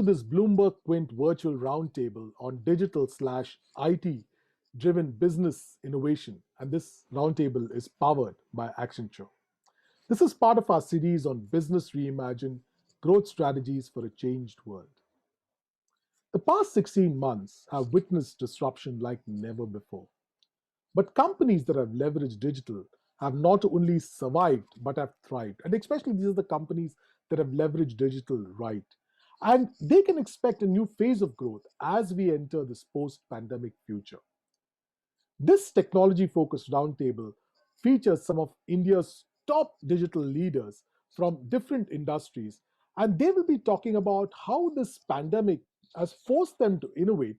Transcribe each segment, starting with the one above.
to this BloombergQuint virtual roundtable on digital/IT driven business innovation, and this roundtable is powered by Accenture. This is part of our series on business reimagined growth strategies for a changed world. The past 16 months have witnessed disruption like never before. But companies that have leveraged digital have not only survived but have thrived. And especially these are the companies that have leveraged digital right. And they can expect a new phase of growth as we enter this post pandemic future. This technology focused roundtable features some of India's top digital leaders from different industries, and they will be talking about how this pandemic has forced them to innovate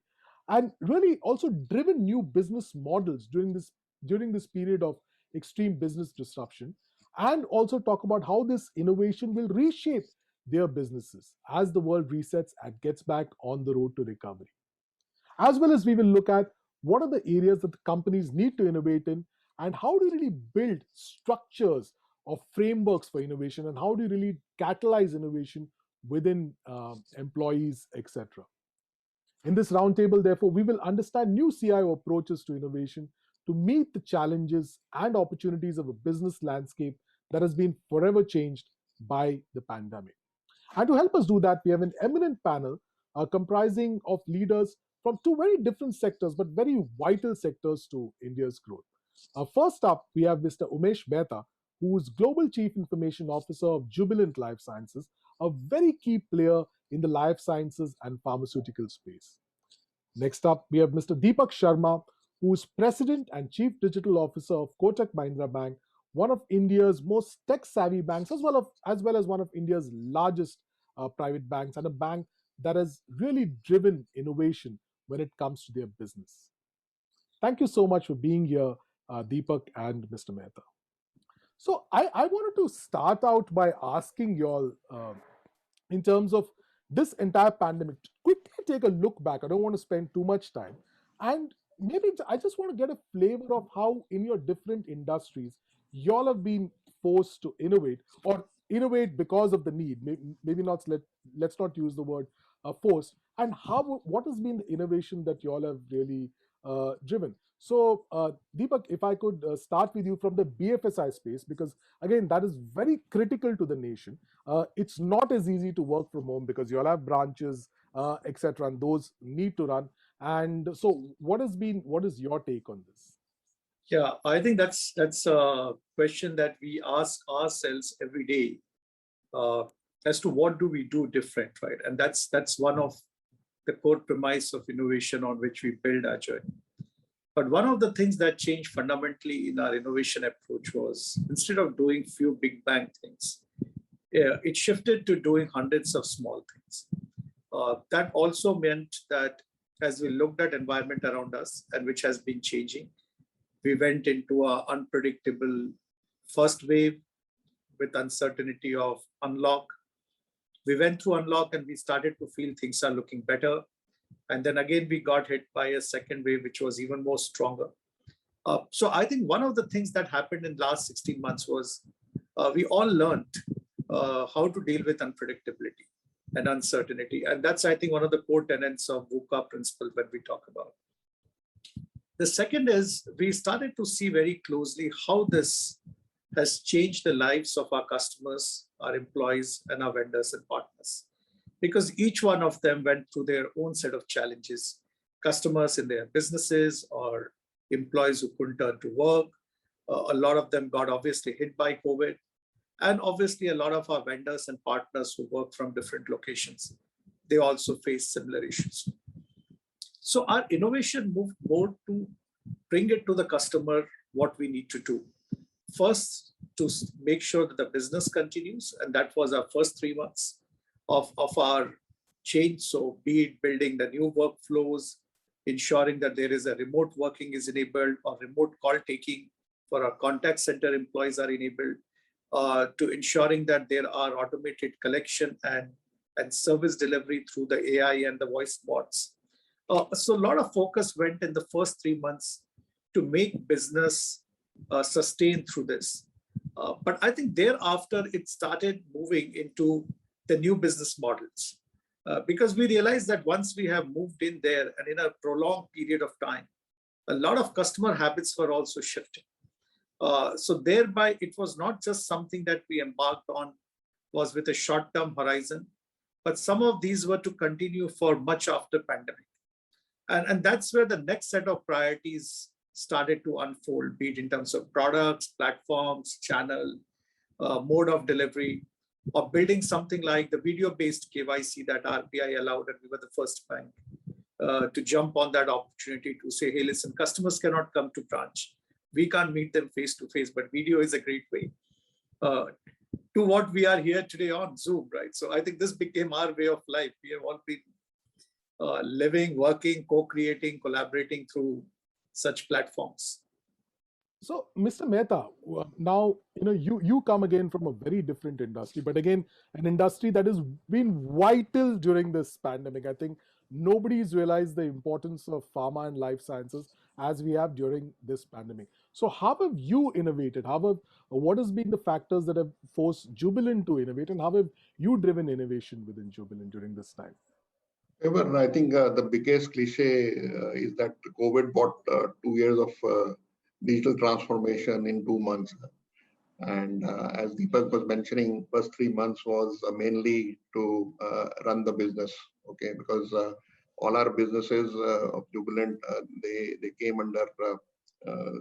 and really also driven new business models during this period of extreme business disruption, and also talk about how this innovation will reshape their businesses as the world resets and gets back on the road to recovery. As well as we will look at what are the areas that the companies need to innovate in, and how do you really build structures of frameworks for innovation, and how do you really catalyze innovation within employees, etc. In this roundtable, therefore, we will understand new CIO approaches to innovation to meet the challenges and opportunities of a business landscape that has been forever changed by the pandemic. And to help us do that, we have an eminent panel comprising of leaders from two very different sectors, but very vital sectors to India's growth. First up, we have Mr. Umesh Mehta, who is Global Chief Information Officer of Jubilant Life Sciences, a very key player in the life sciences and pharmaceutical space. Next up, we have Mr. Deepak Sharma, who is President and Chief Digital Officer of Kotak Mahindra Bank, one of India's most tech-savvy banks, as well as one of India's largest private banks, and a bank that has really driven innovation when it comes to their business. Thank you so much for being here, Deepak and Mr. Mehta. So I wanted to start out by asking you all, in terms of this entire pandemic, quickly take a look back. I don't want to spend too much time. And maybe I just want to get a flavor of how in your different industries, y'all have been forced to innovate, or innovate because of the need. Maybe not, let's not use the word forced. And what has been the innovation that y'all have really driven? So, Deepak, if I could start with you from the BFSI space, because again, that is very critical to the nation. It's not as easy to work from home because you all have branches, etc., and those need to run. And so, what is your take on this? Yeah, I think that's a question that we ask ourselves every day, as to what do we do different, right? And that's one of the core premise of innovation on which we build our journey. But one of the things that changed fundamentally in our innovation approach was, instead of doing few big bang things, it shifted to doing hundreds of small things. That also meant that as we looked at environment around us, and which has been changing, we went into an unpredictable first wave with uncertainty of unlock. We went through unlock and we started to feel things are looking better. And then again, we got hit by a second wave, which was even more stronger. So I think one of the things that happened in the last 16 months was we all learned how to deal with unpredictability and uncertainty. And that's, I think, one of the core tenets of VUCA principle when we talk about. The second is we started to see very closely how this has changed the lives of our customers, our employees, and our vendors and partners. Because each one of them went through their own set of challenges. Customers in their businesses or employees who couldn't turn to work. A lot of them got obviously hit by COVID. And obviously a lot of our vendors and partners who work from different locations, they also face similar issues. So our innovation moved more to bring it to the customer what we need to do. First, to make sure that the business continues. And that was our first 3 months of our change. So be it building the new workflows, ensuring that there is a remote working is enabled, or remote call taking for our contact center employees are enabled, to ensuring that there are automated collection and service delivery through the AI and the voice bots. So a lot of focus went in the first 3 months to make business sustain through this. But I think thereafter it started moving into the new business models. Because we realized that once we have moved in there and in a prolonged period of time, a lot of customer habits were also shifting. So thereby, it was not just something that we embarked on was with a short-term horizon, but some of these were to continue for much after pandemic. And that's where the next set of priorities started to unfold, be it in terms of products, platforms, channel, mode of delivery, or building something like the video-based KYC that RBI allowed, and we were the first bank to jump on that opportunity to say, hey, listen, customers cannot come to branch. We can't meet them face-to-face, but video is a great way. To what we are here today on Zoom, right? So I think this became our way of life. We have all been living, working, co-creating, collaborating through such platforms. So, Mr. Mehta, now you come again from a very different industry, but again an industry that has been vital during this pandemic. I think nobody's realized the importance of pharma and life sciences as we have during this pandemic. So, how have you innovated? What has been the factors that have forced Jubilant to innovate, and how have you driven innovation within Jubilant during this time? Ever, I think the biggest cliche is that COVID brought 2 years of digital transformation in 2 months. And as Deepak was mentioning, first 3 months was mainly to run the business, okay? Because all our businesses of Jubilant, they came under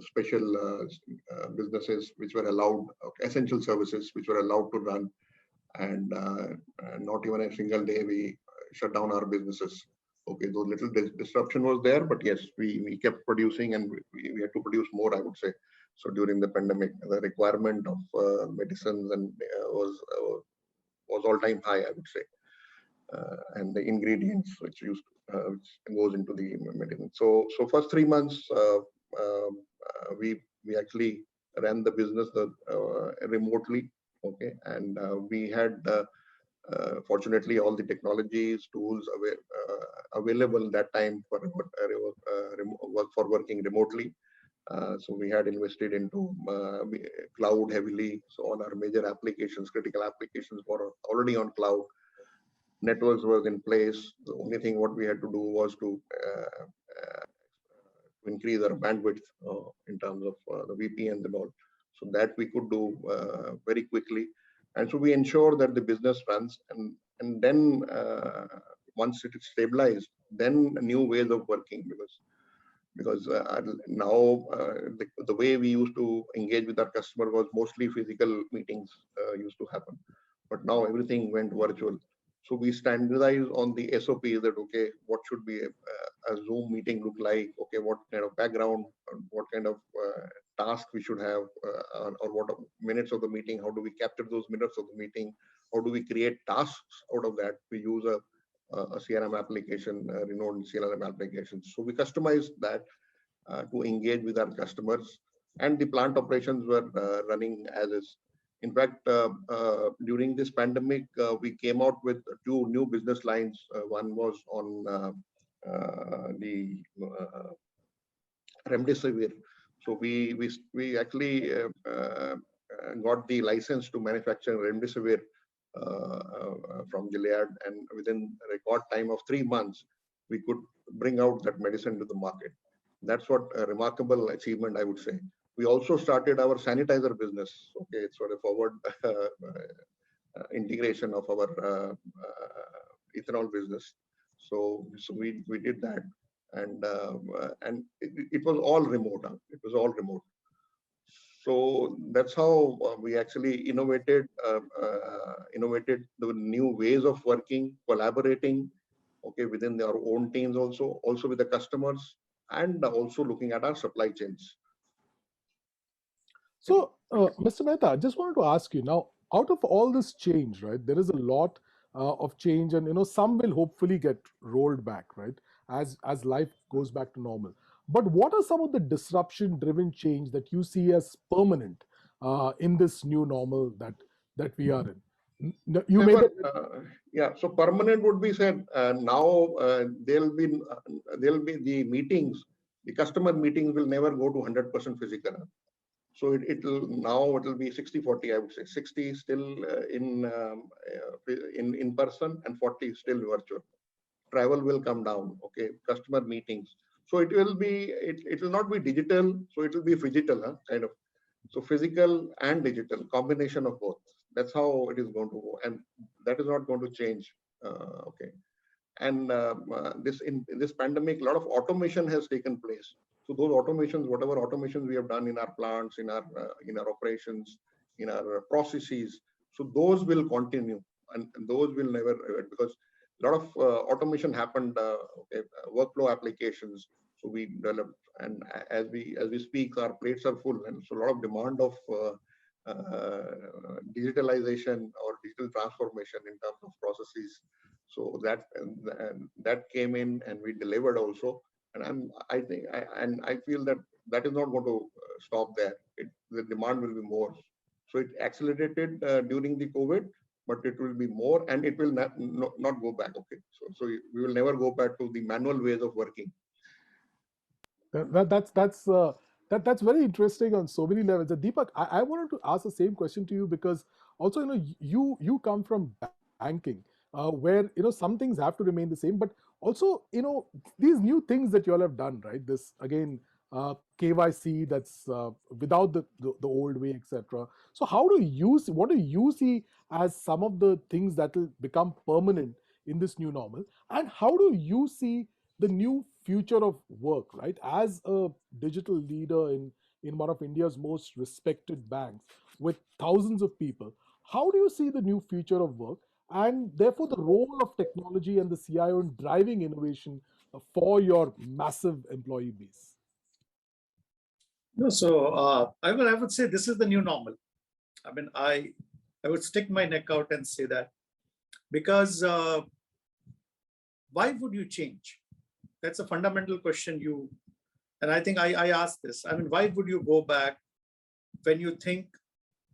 special businesses which were allowed, essential services which were allowed to run. And not even a single day we shut down our businesses. Okay, those little disruption was there, but yes, we kept producing, and we had to produce more, I would say. So during the pandemic, the requirement of medicines and was all-time high, I would say, and the ingredients which which goes into the medicine. So first 3 months, we actually ran the business remotely, okay, and we had. Fortunately, all the technologies, tools available that time for working remotely. So we had invested into cloud heavily. So all our major applications, critical applications were already on cloud. Networks were in place. The only thing what we had to do was to increase our bandwidth in terms of the VPNs and all. So that we could do very quickly. And so we ensure that the business runs, and then once it is stabilized, then new ways of working, because now the way we used to engage with our customer was mostly physical meetings used to happen, but now everything went virtual. So we standardize on the SOPs that, okay, what should be a Zoom meeting look like? Okay, what kind of background, what kind of task we should have, or what minutes of the meeting, how do we capture those minutes of the meeting? How do we create tasks out of that? We use a CRM application, renowned CRM application. So we customize that to engage with our customers, and the plant operations were running as is. In fact, during this pandemic, we came out with 2 new business lines. One was on the remdesivir. So we actually got the license to manufacture remdesivir from Gilead, and within a record time of 3 months, we could bring out that medicine to the market. That's what a remarkable achievement, I would say. We also started our sanitizer business. Okay, it's sort of forward integration of our ethanol business. So we did that, and it was all remote. It was all remote. So that's how we actually innovated the new ways of working, collaborating, okay, within our own teams, also with the customers, and also looking at our supply chains. So, Mr. Mehta, I just wanted to ask you now, out of all this change, right, there is a lot of change, and some will hopefully get rolled back, right, as life goes back to normal. But what are some of the disruption-driven change that you see as permanent in this new normal that we are in? You made it. Yeah. So permanent would be said now. There'll be the meetings. The customer meetings will never go to 100% physical. So it will be 60-40, I would say. 60 still in person and 40 still virtual. Travel will come down, okay, customer meetings. So it will not be digital, so it will be phygital, kind of. So physical and digital, combination of both. That's how it is going to go, and that is not going to change. Okay, and in this pandemic, a lot of automation has taken place. So those automations, whatever automations we have done in our plants, in our operations, in our processes, so those will continue, and those will never, because a lot of automation happened, workflow applications. So we developed, and as we speak, our plates are full, and so a lot of demand of digitalization or digital transformation in terms of processes. So that came in, and we delivered also. And I feel that is not going to stop there. The demand will be more. So it accelerated during the COVID, but it will be more, and it will not go back. Okay, so we will never go back to the manual ways of working. That's very interesting on so many levels. Deepak, I wanted to ask the same question to you, because also, you come from banking, where some things have to remain the same, but also these new things that you all have done, right? This again, KYC, that's without the old way, etc. So what do you see as some of the things that will become permanent in this new normal, and how do you see the new future of work, right? As a digital leader in one of India's most respected banks with thousands of people, how do you see the new future of work, and therefore the role of technology and the CIO in driving innovation for your massive employee base? No, so I would say this is the new normal. I mean, I would stick my neck out and say that, because why would you change? That's a fundamental question and I think I asked this. I mean, why would you go back when you think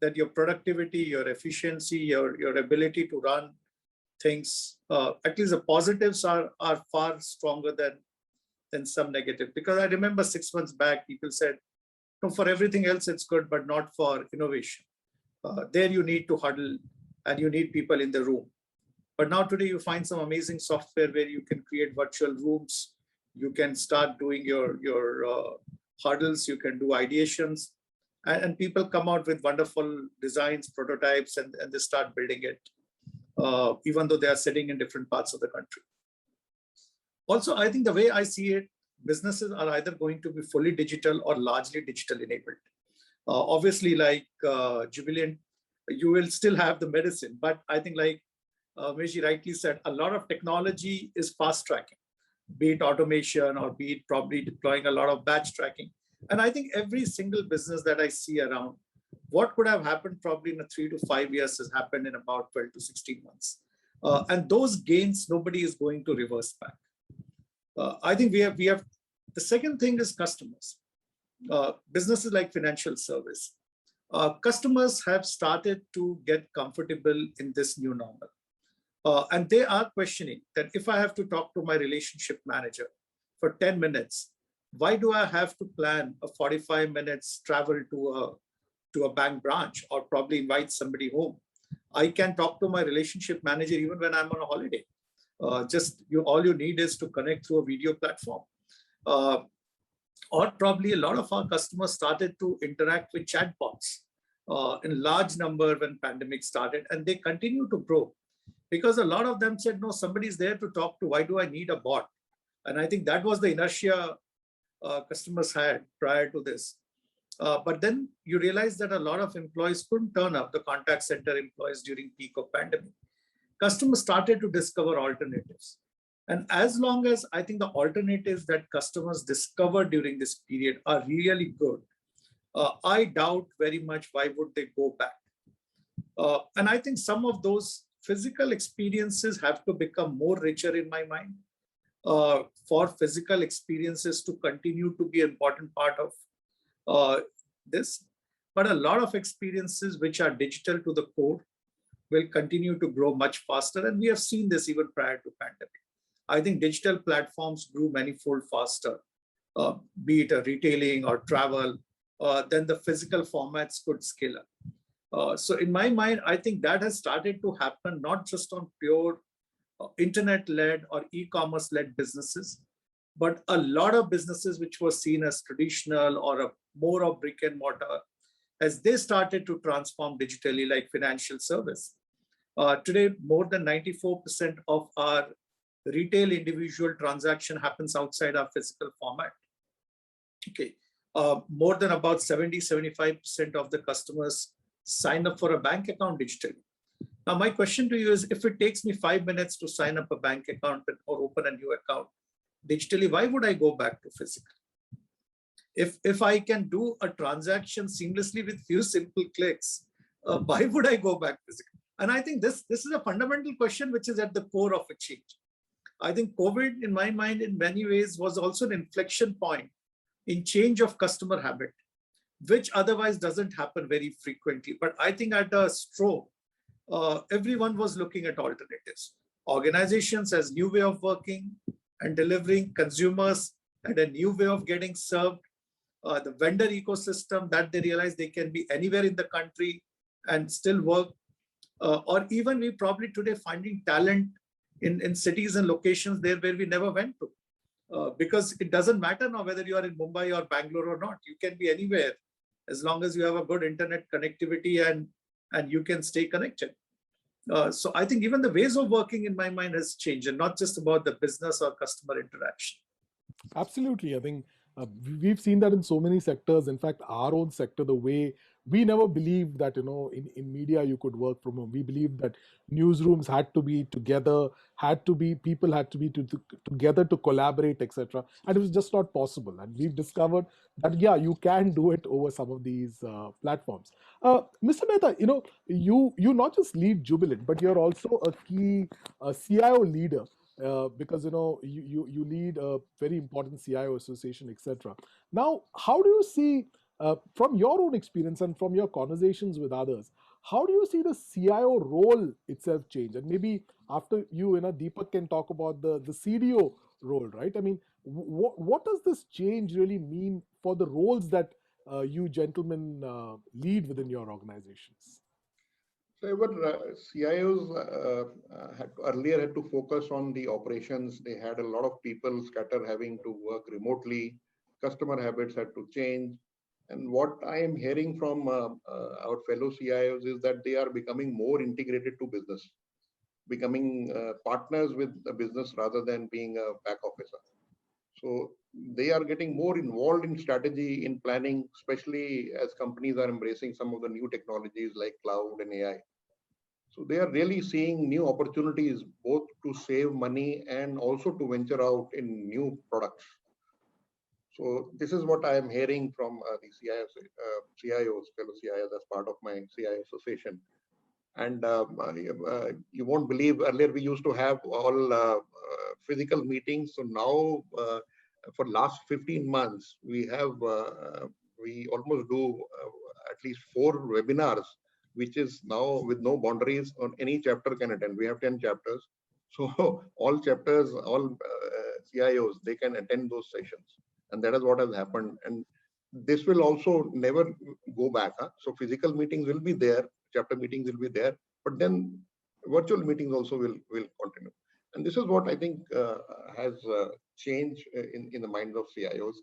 that your productivity, your efficiency, your ability to run things, at least the positives are far stronger than some negative? Because I remember 6 months back, people said, no, for everything else it's good, but not for innovation. There you need to huddle and you need people in the room. But now today you find some amazing software where you can create virtual rooms. You can start doing your huddles, you can do ideations, and people come out with wonderful designs, prototypes, and they start building it, even though they are sitting in different parts of the country. Also, I think the way I see it, businesses are either going to be fully digital or largely digital enabled. Obviously, like Jubilant, you will still have the medicine, but I think, like Meshi rightly said, a lot of technology is fast tracking, be it automation or be it probably deploying a lot of batch tracking. And I think every single business that I see around, what could have happened probably in 3 to 5 years has happened in about 12 to 16 months. And those gains, nobody is going to reverse back. I think we have, the second thing is customers. Businesses like financial service. Customers have started to get comfortable in this new normal. And they are questioning that if I have to talk to my relationship manager for 10 minutes, why do I have to plan a 45 minutes travel to a bank branch or probably invite somebody home? I can talk to my relationship manager even when I'm on a holiday. All you need is to connect through a video platform. Or probably a lot of our customers started to interact with chatbots in large number when pandemic started, and they continue to grow. Because a lot of them said, no, somebody's there to talk to. Why do I need a bot? And I think that was the inertia customers had prior to this. But then you realize that a lot of employees couldn't turn up, the contact center employees during peak of pandemic. Customers started to discover alternatives. And as long as I think the alternatives that customers discover during this period are really good, I doubt very much why would they go back. And I think some of those physical experiences have to become more richer in my mind for physical experiences to continue to be an important part of this. But a lot of experiences which are digital to the core will continue to grow much faster. And we have seen this even prior to pandemic. I think digital platforms grew manifold faster, be it a retailing or travel then the physical formats could scale up. So in my mind, I think that has started to happen, not just on pure internet-led or e-commerce-led businesses, but a lot of businesses which were seen as traditional or more of brick and mortar, as they started to transform digitally, like financial service. Today, more than 94% of our retail individual transaction happens outside our physical format. Okay. More than about 70-75% of the customers sign up for a bank account digitally. Now, my question to you is, if it takes me 5 minutes to sign up a bank account or open a new account digitally, why would I go back to physical? If I can do a transaction seamlessly with few simple clicks, why would I go back physical? And I think this is a fundamental question which is at the core of a change. I think COVID, in my mind, in many ways, was also an inflection point in change of customer habit, which otherwise doesn't happen very frequently. But I think at a stroke, everyone was looking at alternatives. Organizations as new way of working and delivering, consumers and a new way of getting served, the vendor ecosystem that they realize they can be anywhere in the country and still work, or even we probably today finding talent in cities and locations there where we never went to. Because it doesn't matter now whether you are in Mumbai or Bangalore or not. You can be anywhere as long as you have a good internet connectivity and you can stay connected. So I think even the ways of working in my mind has changed, and not just about the business or customer interaction. Absolutely. I think we've seen that in so many sectors. In fact, our own sector, the way we never believed that, in media you could work from home. We believed that newsrooms had to be together, people had to be together to collaborate, etc. And it was just not possible. And we've discovered that, yeah, you can do it over some of these platforms. Mr. Mehta, you not just lead Jubilant, but you're also a key CIO leader. Because you lead a very important CIO association, etc. Now, how do you see, from your own experience and from your conversations with others, how do you see the CIO role itself change? And maybe after you, Deepak can talk about the CDO role, right? I mean, what does this change really mean for the roles that you gentlemen lead within your organizations? So our CIOs earlier had to focus on the operations. They had a lot of people scattered having to work remotely. Customer habits had to change. And what I am hearing from our fellow CIOs is that they are becoming more integrated to business, becoming partners with the business rather than being a back officer. So they are getting more involved in strategy, in planning, especially as companies are embracing some of the new technologies like cloud and AI. So they are really seeing new opportunities, both to save money and also to venture out in new products. So this is what I am hearing from the CIOs, fellow CIOs, as part of my CIO association. And you won't believe, earlier we used to have all physical meetings. So now, for last 15 months, we almost do at least 4 webinars, which is now with no boundaries. On any chapter can attend. We have 10 chapters. So all chapters, all CIOs, they can attend those sessions. And that is what has happened. And this will also never go back. So physical meetings will be there, chapter meetings will be there, but then virtual meetings also will continue. And this is what I think has changed in the minds of CIOs.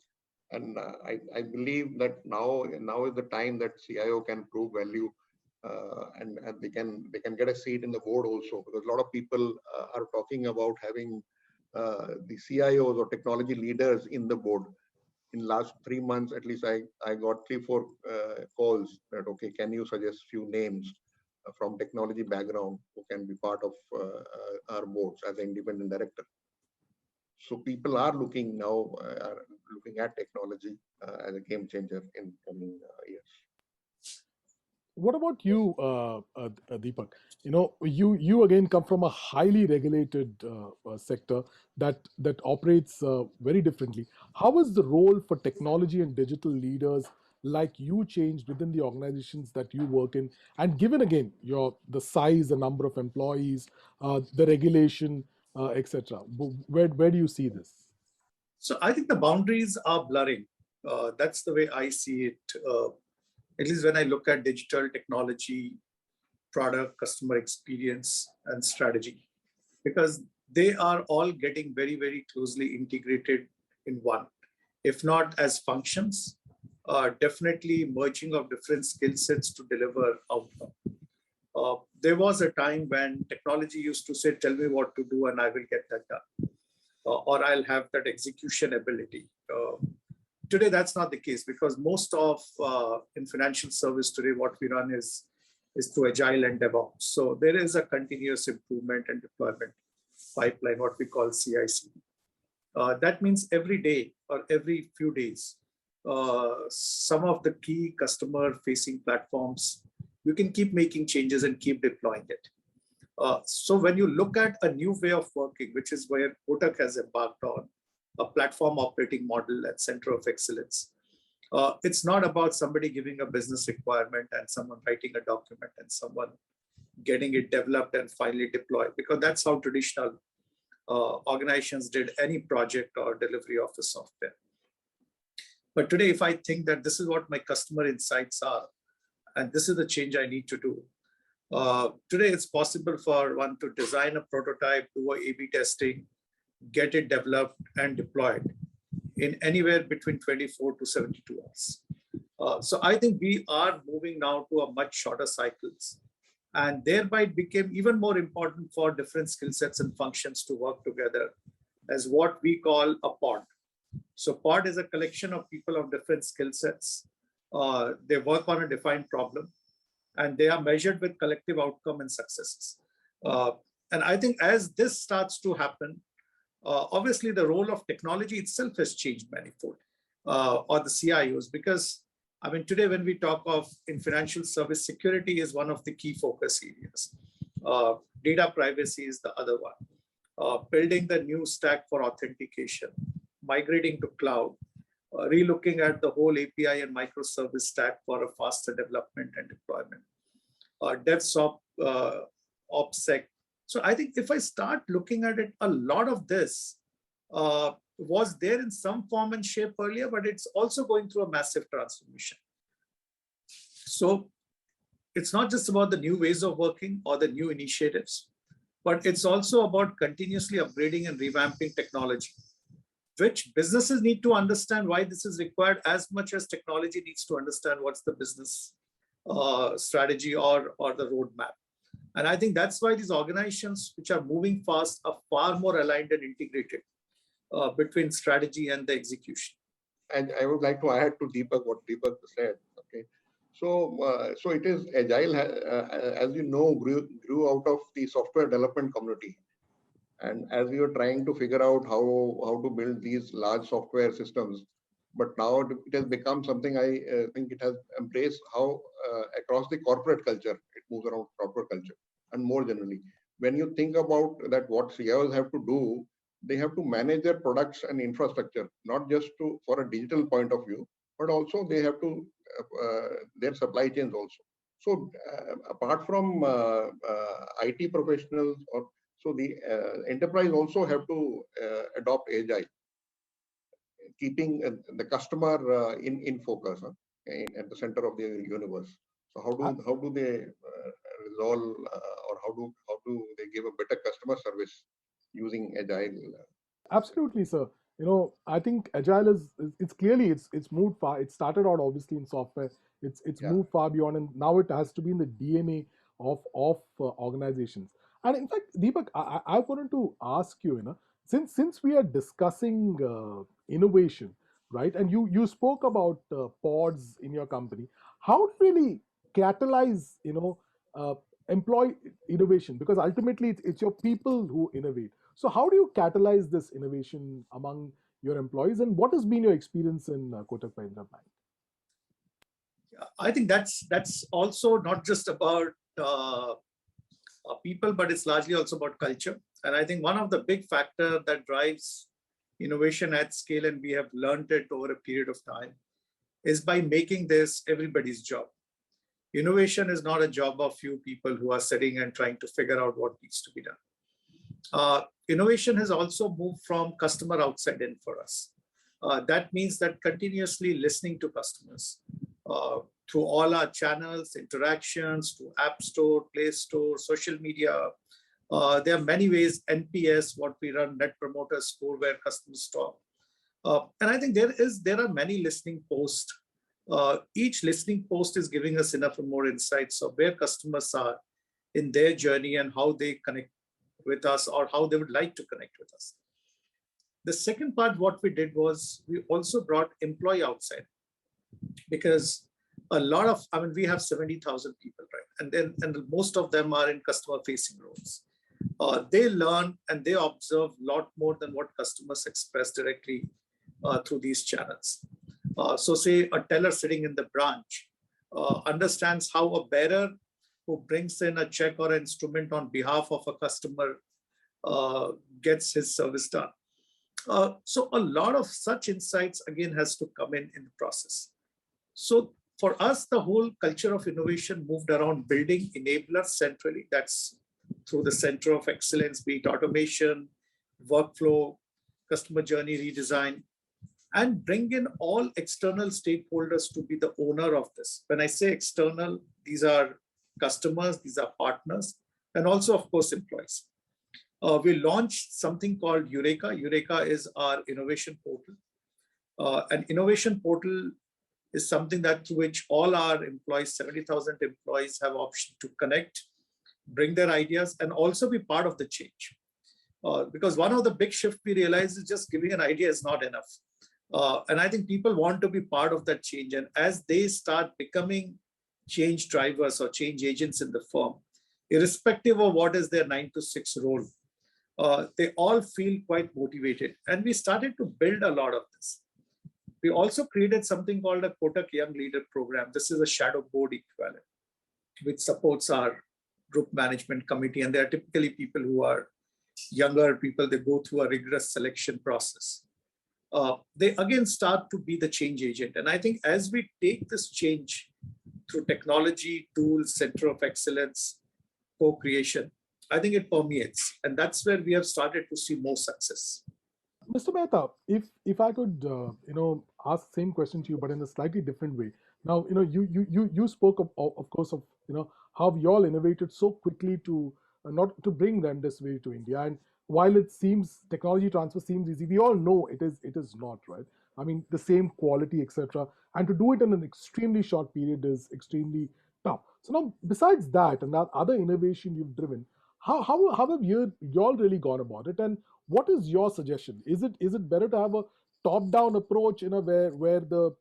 And I believe that now is the time that CIO can prove value, and they can get a seat in the board also, because a lot of people are talking about having the CIOs or technology leaders in the board. In last 3 months, at least I got 3-4 calls that, okay, can you suggest few names from technology background who can be part of our boards as an independent director. So people are looking now, looking at technology as a game changer in coming years. What about you, Deepak? You again come from a highly regulated sector that operates very differently. How has the role for technology and digital leaders like you changed within the organizations that you work in? And given again the size, the number of employees, the regulation, etc., where do you see this? So I think the boundaries are blurring. That's the way I see it, at least when I look at digital technology, product, customer experience, and strategy, because they are all getting very, very closely integrated in one, if not as functions, definitely merging of different skill sets to deliver outcome. There was a time when technology used to say, tell me what to do and I will get that done, or I'll have that execution ability. Today, that's not the case, because most of in financial service today, what we run is through Agile and DevOps. So there is a continuous improvement and deployment pipeline, what we call CI/CD. That means every day or every few days, some of the key customer-facing platforms, you can keep making changes and keep deploying it. So when you look at a new way of working, which is where Kotak has embarked on, a platform operating model at center of excellence, it's not about somebody giving a business requirement and someone writing a document and someone getting it developed and finally deployed, because that's how traditional organizations did any project or delivery of the software. But today, if I think that this is what my customer insights are, and this is the change I need to do, today it's possible for one to design a prototype, do a A/B testing, get it developed and deployed in anywhere between 24 to 72 hours. So I think we are moving now to a much shorter cycles, and thereby it became even more important for different skill sets and functions to work together as what we call a pod. So pod is a collection of people of different skill sets. They work on a defined problem, and they are measured with collective outcome and successes. And I think as this starts to happen, obviously the role of technology itself has changed manifold, or the CIOs, because I mean, today when we talk of in financial service, security is one of the key focus areas. Data privacy is the other one. Building the new stack for authentication, migrating to cloud, relooking at the whole API and microservice stack for a faster development and deployment. DevSop, OPSEC. So I think if I start looking at it, a lot of this was there in some form and shape earlier, but it's also going through a massive transformation. So it's not just about the new ways of working or the new initiatives, but it's also about continuously upgrading and revamping technology, which businesses need to understand why this is required as much as technology needs to understand what's the business strategy or the roadmap. And I think that's why these organizations which are moving fast are far more aligned and integrated between strategy and the execution. And I would like to add to Deepak what Deepak said. Okay, so it is agile, as you know, grew out of the software development community, and as we were trying to figure out how to build these large software systems, but now it has become something I think it has embraced how across the corporate culture, it moves around corporate culture, and more generally, when you think about that, what CIOs have to do, they have to manage their products and infrastructure, not just for a digital point of view, but also they have to their supply chains also. So apart from IT professionals, or so the enterprise also have to adopt agile, keeping the customer in focus, at the center of their universe. So how do they resolve, or how do they give a better customer service using agile? Absolutely, sir. I think agile it's clearly it's moved far. It started out obviously in software. It's moved far beyond, and now it has to be in the DNA of organizations. And in fact, Deepak, I wanted to ask you, since we are discussing innovation, right? And you spoke about pods in your company. How to really catalyze, employee innovation? Because ultimately, it's your people who innovate. So how do you catalyze this innovation among your employees, and what has been your experience in Kotak Mahindra Bank? I think that's also not just about people, but it's largely also about culture. And I think one of the big factor that drives innovation at scale, and we have learned it over a period of time, is by making this everybody's job. Innovation is not a job of few people who are sitting and trying to figure out what needs to be done. Innovation has also moved from customer outside in for us. That means that continuously listening to customers through all our channels, interactions, to App Store, Play Store, social media. There are many ways, NPS, what we run, Net Promoter Score, where customers talk. And I think there are many listening posts. Each listening post is giving us enough and more insights of where customers are in their journey and how they connect with us or how they would like to connect with us. The second part, what we did was we also brought employee outside, because a lot of, I mean, we have 70,000 people, right? And most of them are in customer facing roles. They learn and they observe a lot more than what customers express directly through these channels. So say a teller sitting in the branch understands how a bearer who brings in a check or an instrument on behalf of a customer gets his service done. So a lot of such insights again has to come in the process. So for us, the whole culture of innovation moved around building enablers centrally. That's through the center of excellence, be it automation, workflow, customer journey redesign, and bring in all external stakeholders to be the owner of this. When I say external, these are customers, these are partners, and also, of course, employees. We launched something called Eureka. Eureka is our innovation portal. An innovation portal is something that through which all our employees, 70,000 employees, have option to connect, bring their ideas, and also be part of the change. Because one of the big shift we realize is just giving an idea is not enough. And I think people want to be part of that change. And as they start becoming change drivers or change agents in the firm, irrespective of what is their 9 to 6 role, they all feel quite motivated. And we started to build a lot of this. We also created something called a Kotak Young Leader Program. This is a shadow board equivalent, which supports our group management committee. And they are typically people who are younger people. They go through a rigorous selection process. They again start to be the change agent. And I think as we take this change through technology, tools, center of excellence, co-creation, I think it permeates. And that's where we have started to see more success. Mr. Mehta, if I could ask the same question to you, but in a slightly different way. Now, you spoke of course of how you all innovated so quickly to not to bring remdesivir to India. And while it seems technology transfer seems easy, we all know it is not, right. I mean, the same quality, etc. And to do it in an extremely short period is extremely tough. So now, besides that and that other innovation you've driven, how have you all really gone about it? And what is your suggestion? Is it better to have a top-down approach, where the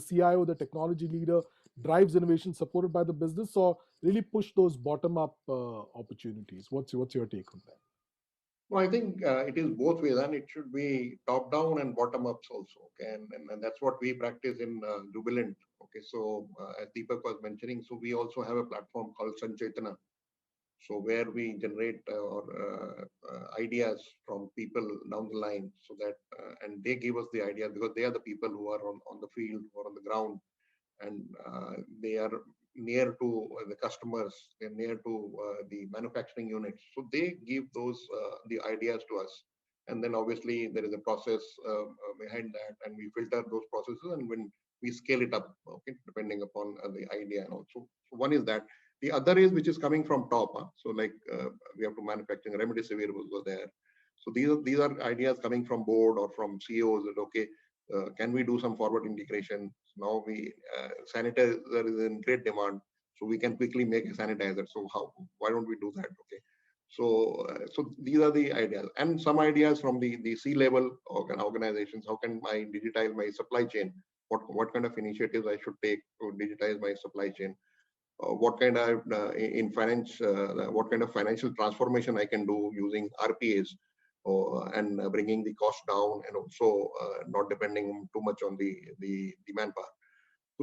CIO, the technology leader, drives innovation supported by the business, or really push those bottom-up opportunities? What's your take on that? Well, I think it is both ways, and it should be top-down and bottom-ups also. Okay, and that's what we practice in Jubilant. Okay, so as Deepak was mentioning, so we also have a platform called Sanchaitana. So where we generate ideas from people down the line, so that and they give us the idea, because they are the people who are on the field or on the ground, and they are near to the customers, they're near to the manufacturing units. So they give those the ideas to us, and then obviously there is a process behind that, and we filter those processes, and when we scale it up, okay, depending upon the idea. And also, so one is that. The other is which is coming from top. So like we have to manufacture remdesivir was there. So these are ideas coming from board or from CEOs that okay, can we do some forward integration? So now we sanitizer is in great demand, so we can quickly make a sanitizer. So why don't we do that? Okay. So these are the ideas, and some ideas from the C-level organizations. How can I digitize my supply chain? What kind of initiatives I should take to digitize my supply chain? What kind of in finance, what kind of financial transformation I can do using RPAs, and bringing the cost down, and also not depending too much on the manpower.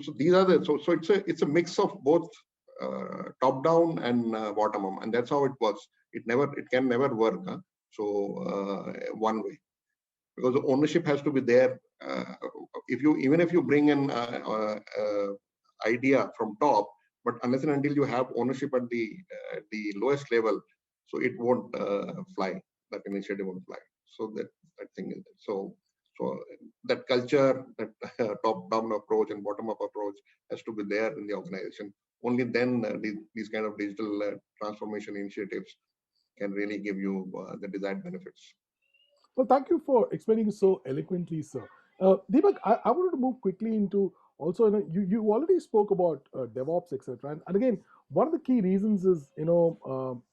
So these are so it's a mix of both top down and bottom up, and that's how it works. It can never work. One way, because the ownership has to be there. Even if you bring an idea from top, but unless and until you have ownership at the lowest level, so it won't fly. That initiative won't fly. So that thing is so So that culture, that top-down approach and bottom-up approach has to be there in the organization. Only then these kind of digital transformation initiatives can really give you the desired benefits. Well, thank you for explaining so eloquently, sir. Deepak, I wanted to move quickly into also, you already spoke about DevOps, etc. And again, one of the key reasons is,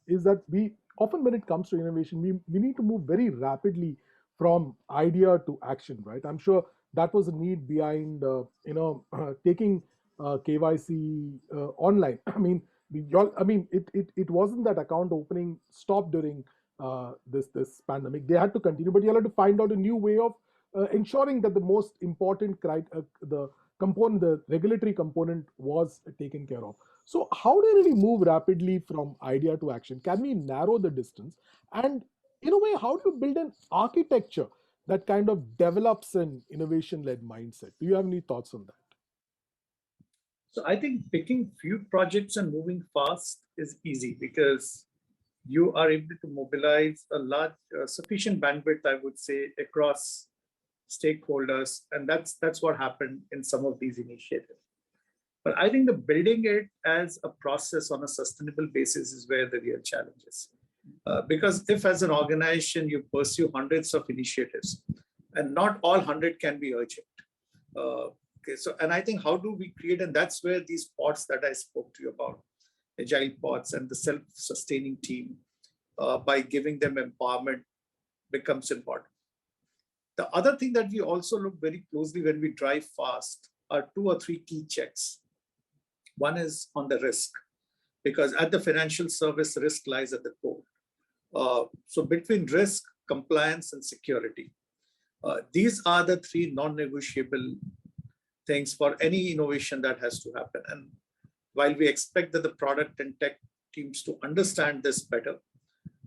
is that we often, when it comes to innovation, we need to move very rapidly from idea to action, right? I'm sure that was a need behind, taking KYC online. I mean, it wasn't that account opening stopped during this pandemic. They had to continue, but you had to find out a new way of ensuring that the most important the component, the regulatory component, was taken care of. So how do you really move rapidly from idea to action? Can we narrow the distance? And in a way, how do you build an architecture that kind of develops an innovation-led mindset? Do you have any thoughts on that? So I think picking few projects and moving fast is easy because you are able to mobilize a large, sufficient bandwidth, I would say, across stakeholders, and that's what happened in some of these initiatives. But I think the building it as a process on a sustainable basis is where the real challenge is. Because if as an organization you pursue hundreds of initiatives, and not all 100 can be urgent. Okay, so, and I think how do we create, and that's where these pods that I spoke to you about, agile pods and the self-sustaining team, by giving them empowerment becomes important. The other thing that we also look very closely when we drive fast are 2 or 3 key checks. One is on the risk, because at the financial service, risk lies at the core. So between risk, compliance, and security, these are the 3 non-negotiable things for any innovation that has to happen. And while we expect that the product and tech teams to understand this better,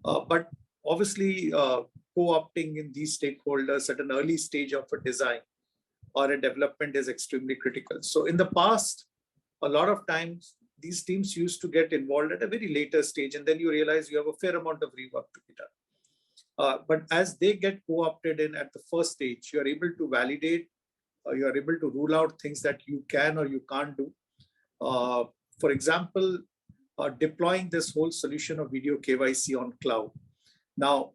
but obviously co-opting in these stakeholders at an early stage of a design or a development is extremely critical. So in the past, a lot of times these teams used to get involved at a very later stage, and then you realize you have a fair amount of rework to be done. But as they get co-opted in at the first stage, you are able to validate, you are able to rule out things that you can or you can't do. For example, deploying this whole solution of video KYC on cloud. Now,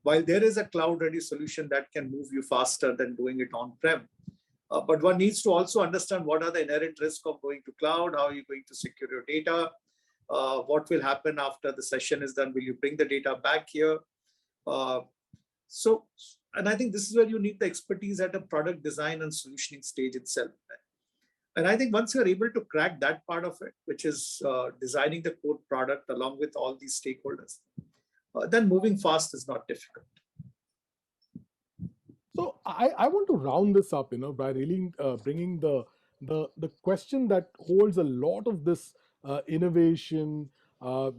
while there is a cloud-ready solution that can move you faster than doing it on-prem, but one needs to also understand what are the inherent risks of going to cloud, how are you going to secure your data, what will happen after the session is done, will you bring the data back here? And I think this is where you need the expertise at a product design and solutioning stage itself. And I think once you're able to crack that part of it, which is designing the core product along with all these stakeholders, then moving fast is not difficult. So I want to round this up, by really bringing the question that holds a lot of this innovation,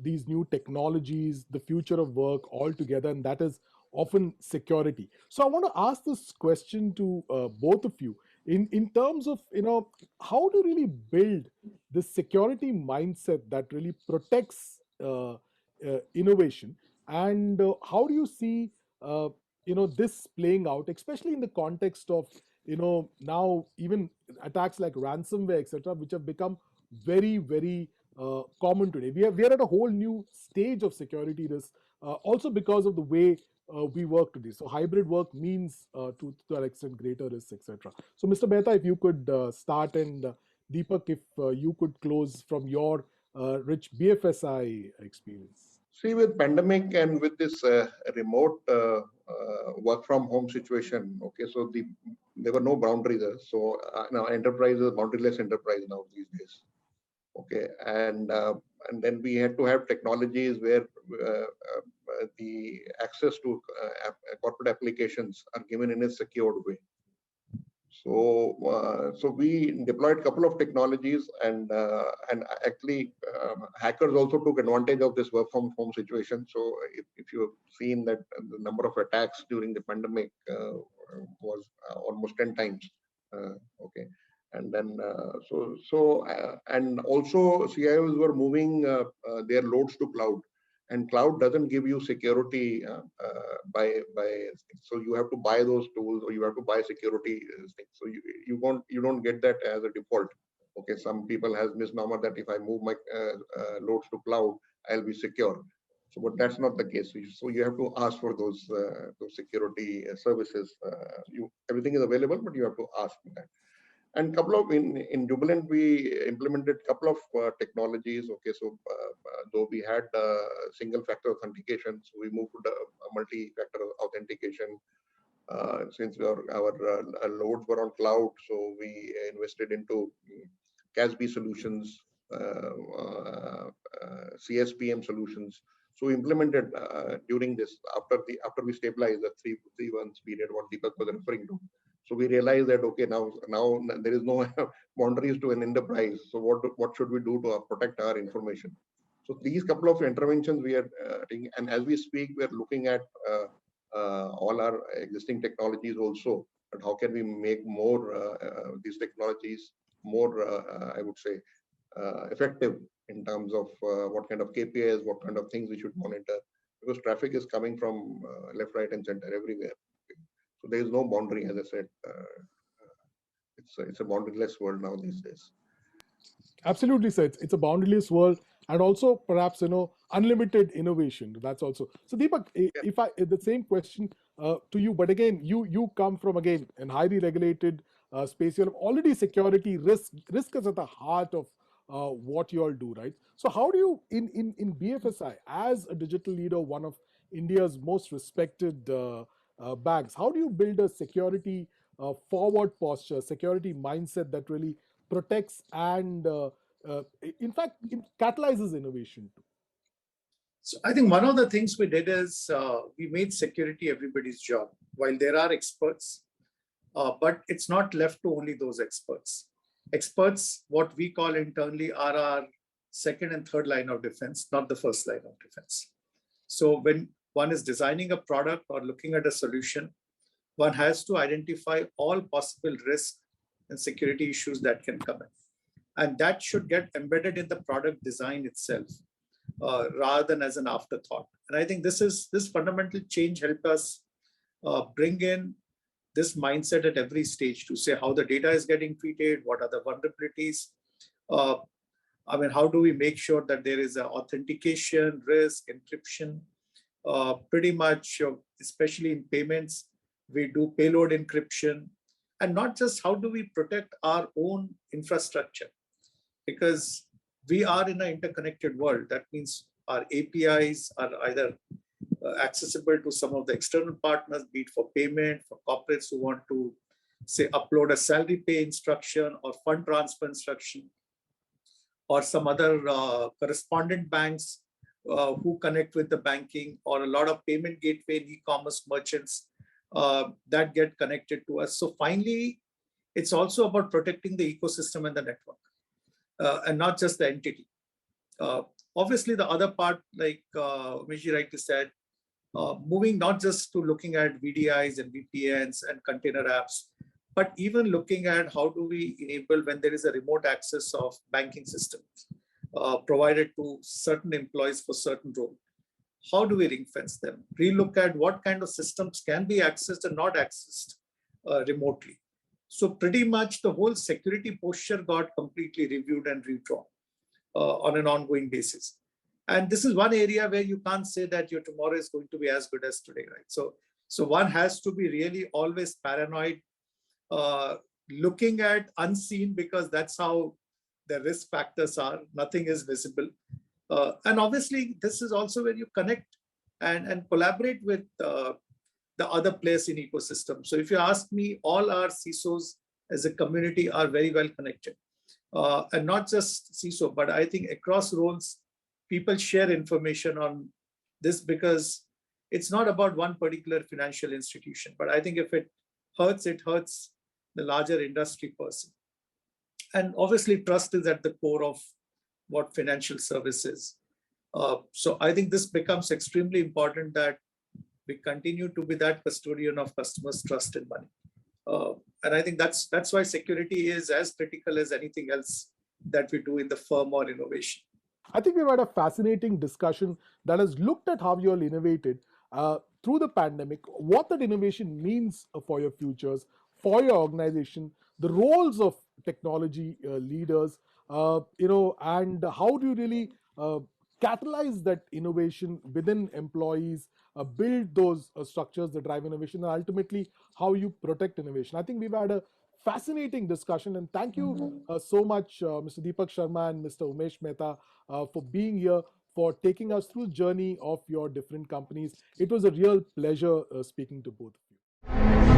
these new technologies, the future of work all together, and that is often security. So I want to ask this question to both of you in terms of, how to really build this security mindset that really protects innovation, and how do you see this playing out, especially in the context of now even attacks like ransomware, etc., which have become very, very common today. We are at a whole new stage of security risk, also because of the way we work today. So hybrid work means to an extent greater risks, etc. So Mr. Mehta, if you could start, and Deepak, if you could close from your rich BFSI experience. See, with pandemic and with this remote work from home situation, okay, so there were no boundaries there. So now enterprise is a boundaryless enterprise now these days. Okay, and then we had to have technologies where the access to corporate applications are given in a secured way. So we deployed a couple of technologies, and actually hackers also took advantage of this work from home situation. So if you've seen that the number of attacks during the pandemic was almost 10 times. Okay, and then and also CIOs were moving their loads to cloud. And cloud doesn't give you security so you have to buy those tools, or you have to buy security things. So you don't get that as a default. Okay, some people has misnomer that if I move my loads to cloud, I'll be secure. So, but that's not the case. So you have to ask for those security services. Everything is available, but you have to ask for that. And couple of in Jubilant, we implemented couple of technologies. Okay, so though we had single factor authentication, so we moved to the multi-factor authentication. Since our loads were on cloud, so we invested into CASB solutions, CSPM solutions. So we implemented during this after we stabilized the three months period what Deepak was referring to. So we realized that okay, now there is no boundaries to an enterprise. So what should we do to protect our information? So these couple of interventions we are taking, and as we speak, we are looking at all our existing technologies also, and how can we make more these technologies more, I would say, effective in terms of what kind of KPIs, what kind of things we should monitor, because traffic is coming from left, right, and center everywhere. So there is no boundary, as I said. It's a boundaryless world now these days. Absolutely, sir. It's a boundaryless world, and also perhaps unlimited innovation. That's also so. Deepak, if I the same question to you, but again, you come from again a highly regulated space. You have already security risk is at the heart of what you all do, right? So how do you in BFSI as a digital leader, one of India's most respected banks, how do you build a security forward posture, security mindset that really protects and in fact it catalyzes innovation too? So I think one of the things we did is we made security everybody's job. While there are experts, but it's not left to only those experts. Experts, what we call internally, are our second and third line of defense, not the first line of defense. So when one is designing a product or looking at a solution, one has to identify all possible risks and security issues that can come in. And that should get embedded in the product design itself, rather than as an afterthought. And I think this fundamental change helped us bring in this mindset at every stage to say how the data is getting treated, what are the vulnerabilities. How do we make sure that there is authentication, risk, encryption, pretty much, especially in payments, we do payload encryption, and not just how do we protect our own infrastructure, because we are in an interconnected world. That means our APIs are either accessible to some of the external partners, be it for payment, for corporates who want to, say, upload a salary pay instruction or fund transfer instruction, or some other correspondent banks who connect with the banking, or a lot of payment gateway and e-commerce merchants that get connected to us. So finally, it's also about protecting the ecosystem and the network, and not just the entity. Obviously, the other part, like Umesh rightly said, moving not just to looking at VDIs and VPNs and container apps, but even looking at how do we enable when there is a remote access of banking systems provided to certain employees for certain role. How do we ring fence them? Relook at what kind of systems can be accessed and not accessed remotely. So pretty much the whole security posture got completely reviewed and redrawn on an ongoing basis. And this is one area where you can't say that your tomorrow is going to be as good as today, right? So one has to be really always paranoid, looking at unseen, because that's how the risk factors are. Nothing is visible. And obviously, this is also where you connect and collaborate with the other players in ecosystem. So if you ask me, all our CISOs as a community are very well connected. And not just CISO, but I think across roles, people share information on this, because it's not about one particular financial institution. But I think if it hurts the larger industry person. And obviously, trust is at the core of what financial services. So I think this becomes extremely important that we continue to be that custodian of customers' trust and money. And I think that's why security is as critical as anything else that we do in the firm or innovation. I think we've had a fascinating discussion that has looked at how you all innovated through the pandemic, what that innovation means for your futures, for your organization, the roles of technology leaders, and how do you really catalyze that innovation within employees, build those structures that drive innovation, and ultimately how you protect innovation. I think we've had a fascinating discussion, and thank you so much, Mr. Deepak Sharma and Mr. Umesh Mehta, for being here, for taking us through the journey of your different companies. It was a real pleasure speaking to both of you.